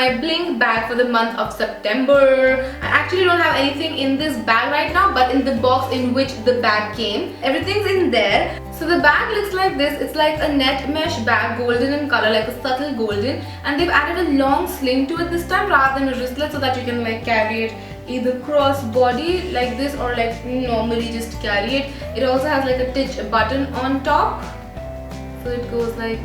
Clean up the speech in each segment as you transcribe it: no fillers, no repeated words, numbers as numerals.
my bling bag for the month of September. I actually don't have anything in this bag right now, but in the box in which the bag came, everything's in there. So the bag looks like this. It's like a net mesh bag, golden in color, like a subtle golden, and they've added a long sling to it this time rather than a wristlet, so that you can like carry it either cross body like this or like normally just carry it. It also has like a titch button on top, so it goes like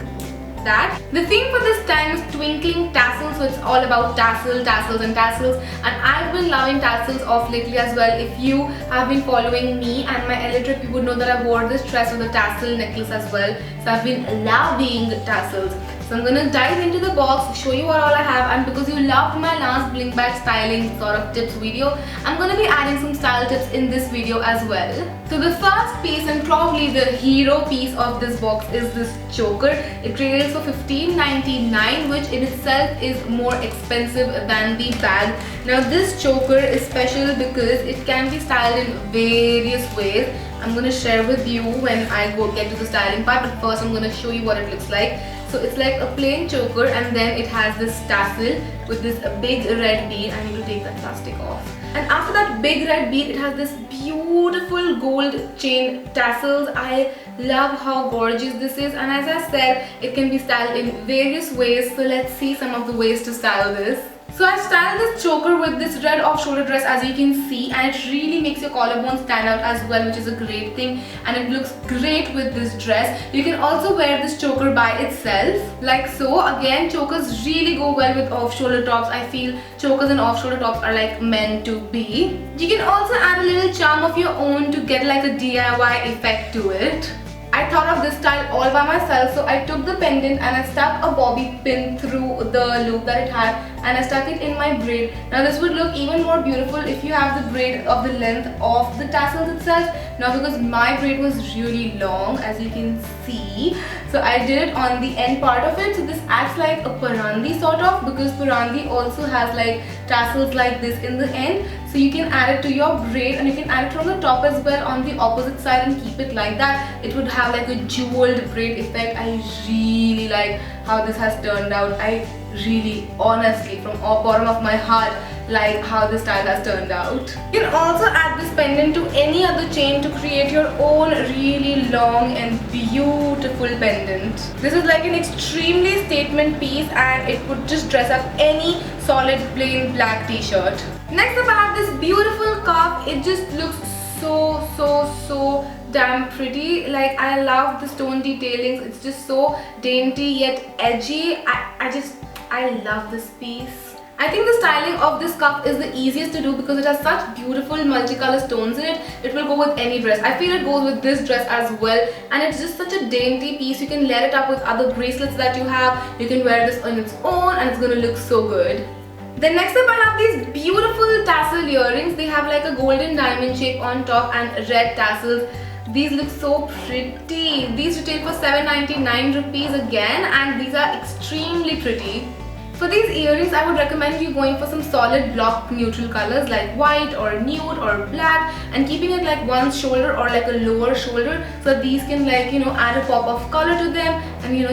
that. The theme for this time is twinkling tassels, so it's all about tassels, and I've been loving tassels off lately as well. If you have been following me and my LA trip, you would know that I wore this dress with a tassel necklace as well, so I've been loving tassels. So I'm gonna dive into the box, show you what all I have, and because you loved my last bling bag styling sort of tips video, I'm gonna be adding some style tips in this video as well. So the first piece and probably the hero piece of this box is this choker. It retails for $15.99, which in itself is more expensive than the bag. Now this choker is special because it can be styled in various ways. I'm gonna share with you when I get to the styling part, but first I'm gonna show you what it looks like. So it's like a plain choker, and then it has this tassel with this big red bead. I need to take that plastic off. And after that big red bead, it has this beautiful gold chain tassels. I love how gorgeous this is, and as I said, it can be styled in various ways. So let's see some of the ways to style this. So I styled this choker with this red off-shoulder dress, as you can see, and it really makes your collarbone stand out as well, which is a great thing, and it looks great with this dress. You can also wear this choker by itself, like so. Again, chokers really go well with off-shoulder tops. I feel chokers and off-shoulder tops are like meant to be. You can also add a little charm of your own to get like a DIY effect to it. I thought of this style all by myself, so I took the pendant and I stuck a bobby pin through the loop that it had, and I stuck it in my braid. Now this would look even more beautiful if you have the braid of the length of the tassels itself. Now because my braid was really long, as you can see, so I did it on the end part of it. So this acts like a parandi sort of, because parandi also has like tassels like this in the end. So you can add it to your braid, and you can add it from the top as well on the opposite side and keep it like that. It would have like a jeweled braid effect. I really like how this has turned out. I really, honestly, from the bottom of my heart, like how this style has turned out. You can also add this pendant to any other chain to create your own really long and beautiful pendant. This is like an extremely statement piece, and it would just dress up any solid plain black t-shirt. Next up, I have this beautiful cuff. It just looks so damn pretty. Like, I love the stone detailings. It's just so dainty yet edgy. I love this piece. I think the styling of this cuff is the easiest to do because it has such beautiful multicolored stones in it. It will go with any dress. I feel it goes with this dress as well, and it's just such a dainty piece. You can layer it up with other bracelets that you have. You can wear this on its own, and it's gonna look so good. Then next up, I have these beautiful tassel earrings. They have like a golden diamond shape on top and red tassels. These look so pretty. These retail for $7.99 rupees again, and these are extremely pretty. For these earrings, I would recommend you going for some solid block neutral colors like white or nude or black, and keeping it like one shoulder or like a lower shoulder, so that these can like, you know, add a pop of color to them, and you know,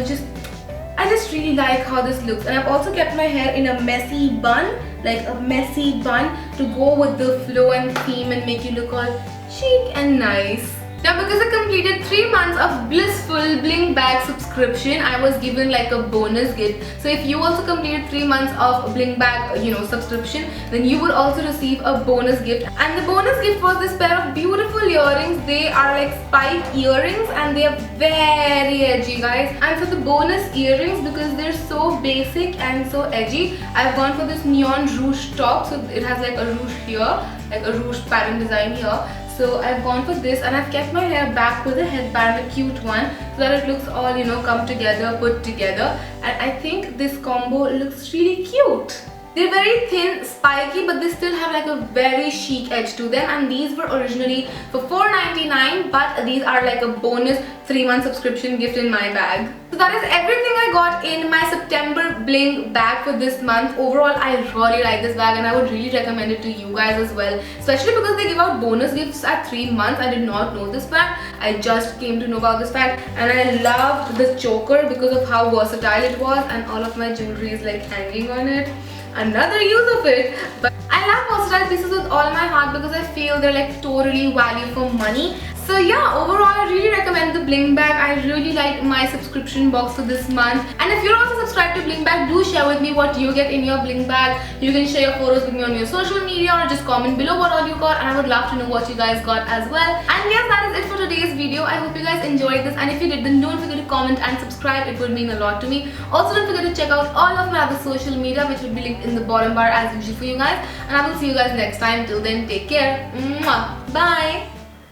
I just really like how this looks. And I've also kept my hair in a messy bun, like a messy bun, to go with the flow and theme and make you look all chic and nice. Now because I completed 3 months of blissful bling bag subscription, I was given like a bonus gift. So if you also completed 3 months of bling bag, you know, subscription, then you would also receive a bonus gift. And the bonus gift was this pair of beautiful earrings. They are like spike earrings, and they are very edgy, guys. And for the bonus earrings, because they're so basic and so edgy, I've gone for this neon rouge top. So it has like a rouge here, like a rouge pattern design here. So I've gone for this, and I've kept my hair back with a headband, a cute one, so that it looks all, you know, come together, put together. And I think this combo looks really cute. They're very thin, spiky, but they still have like a very chic edge to them, and these were originally for $4.99, but these are like a bonus 3-month subscription gift in my bag. So that is everything I got in my September bling bag for this month. Overall, I really like this bag and I would really recommend it to you guys as well, especially because they give out bonus gifts at 3 months. I did not know this fact. I just came to know about this fact, and I loved the choker because of how versatile it was, and all of my jewelry is like hanging on it. Another use of it. But I love versatile pieces with all my heart because I feel they're like totally value for money. So yeah, overall I really recommend the bling bag. I really like my subscription box for this month. And if you're also subscribed to bling bag, do share with me what you get in your bling bag. You can share your photos with me on your social media or just comment below what all you got, and I would love to know what you guys got as well. And yes, that is it for today's video. I hope you guys enjoyed this, and if you did, then don't forget to comment and subscribe. It would mean a lot to me. Also, don't forget to check out all of my other social media, which will be linked in the bottom bar as usual for you guys. And I will see you guys next time. Till then, take care. Mwah. Bye.